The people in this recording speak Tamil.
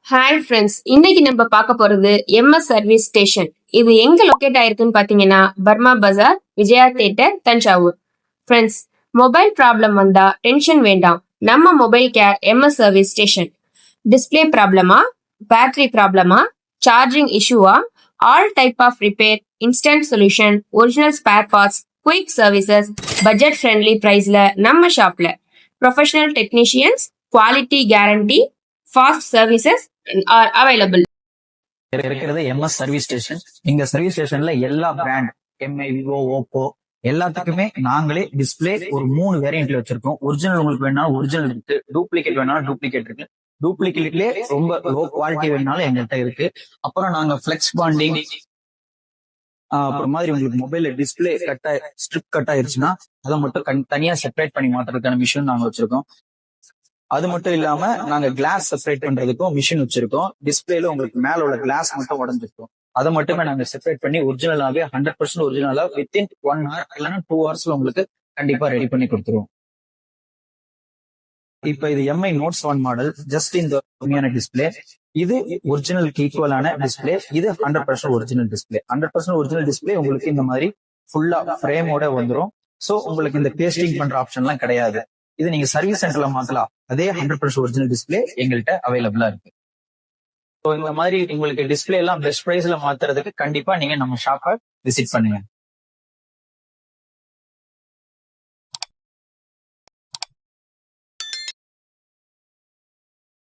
ஹாய் ஃப்ரெண்ட்ஸ், இன்னைக்கு நம்ம பார்க்க போறது எம்எஸ் சர்வீஸ் ஸ்டேஷன். இது எங்க லொக்கேட் ஆயிருக்குன்னு பாத்தீங்கன்னா Burma Bazaar, Vijaya theatre, Thanjavur. Friends, mobile problem வந்தா டென்ஷன் வேண்டாம். நம்ம mobile care MS service station. Display ப்ராப்ளமா, பேட்டரி ப்ராப்ளமா, சார்ஜிங் இஷ்யூவா, all type of repair, instant solution, original spare parts, quick services, budget friendly பிரைஸ்ல நம்ம ஷாப்ல. Professional technicians, quality guarantee, fast services are available. இருக்கிறது எம்எஸ் சர்வீஸ் ஸ்டேஷன். எங்க சர்வீஸ் ஸ்டேஷன்ல எல்லா பிராண்ட் எம்ஐ, விவோ, ஓப்போ எல்லாத்துக்குமே நாங்களே டிஸ்பிளே ஒரு 3 வேரியன்ட்ல வச்சிருக்கோம். ஒரிஜினல் உங்களுக்கு வேணாலும் ஒரிஜினல் இருக்கு, டூப்ளிகேட் வேணாலும் டூப்ளிகேட் இருக்கு. டூப்ளிகேட்லயே ரொம்ப லோ குவாலிட்டி வேணாலும் எங்கள்கிட்ட இருக்கு. அப்புறம் நாங்க பிளெக்ஸ் பாண்டிங் அப்புறம் மாதிரி உங்களுக்கு மொபைல்ல டிஸ்பிளே ஸ்ட்ரிப் கட் ஆயிருச்சுன்னா அதை மட்டும் தனியா செப்பரேட் பண்ணி மாத்துறதுக்கான மிஷின் நாங்க வச்சிருக்கோம். அது மட்டும் இல்லாம நாங்க கிளாஸ் செப்பரேட் பண்றதுக்கும் மிஷின் வச்சிருக்கோம். டிஸ்பிளேல உங்களுக்கு மேல உள்ள கிளாஸ் மட்டும் உடஞ்சிருக்கும். அதை மட்டுமே நாங்க செப்பரேட் பண்ணி ஒரிஜினலாவே 100% ஒரிஜினலா வித்தின் 1 hour இல்லைன்னா 2 hours உங்களுக்கு கண்டிப்பா ரெடி பண்ணி கொடுத்துருவோம். இப்ப இது எம்ஐ நோட் 7 மாடல். ஜஸ்ட் இந்த கம்மியான டிஸ்பிளே. இது ஒரிஜினலுக்கு ஈக்குவலான டிஸ்பிளே. இது 100% ஒரிஜினல் டிஸ்பிளே. 100% ஒரிஜினல் டிஸ்பிளே உங்களுக்கு இந்த மாதிரி ஃபுல்லா ஃப்ரேமோட வந்துடும். சோ உங்களுக்கு இந்த பேஸ்டிங் பண்ற ஆப்ஷன் எல்லாம் கிடையாது. இது நீங்க சர்வீஸ் சென்டர்ல மாத்தலாம். அதே 100% ஒரிஜினல் டிஸ்பிளே எங்கள்கிட்ட அவைலபிளா இருக்கு. ஸோ இந்த மாதிரி உங்களுக்கு டிஸ்பிளே எல்லாம் பெஸ்ட் பிரைஸ்ல மாத்துறதுக்கு கண்டிப்பா நீங்க நம்ம ஷாப்பை விசிட் பண்ணுங்க.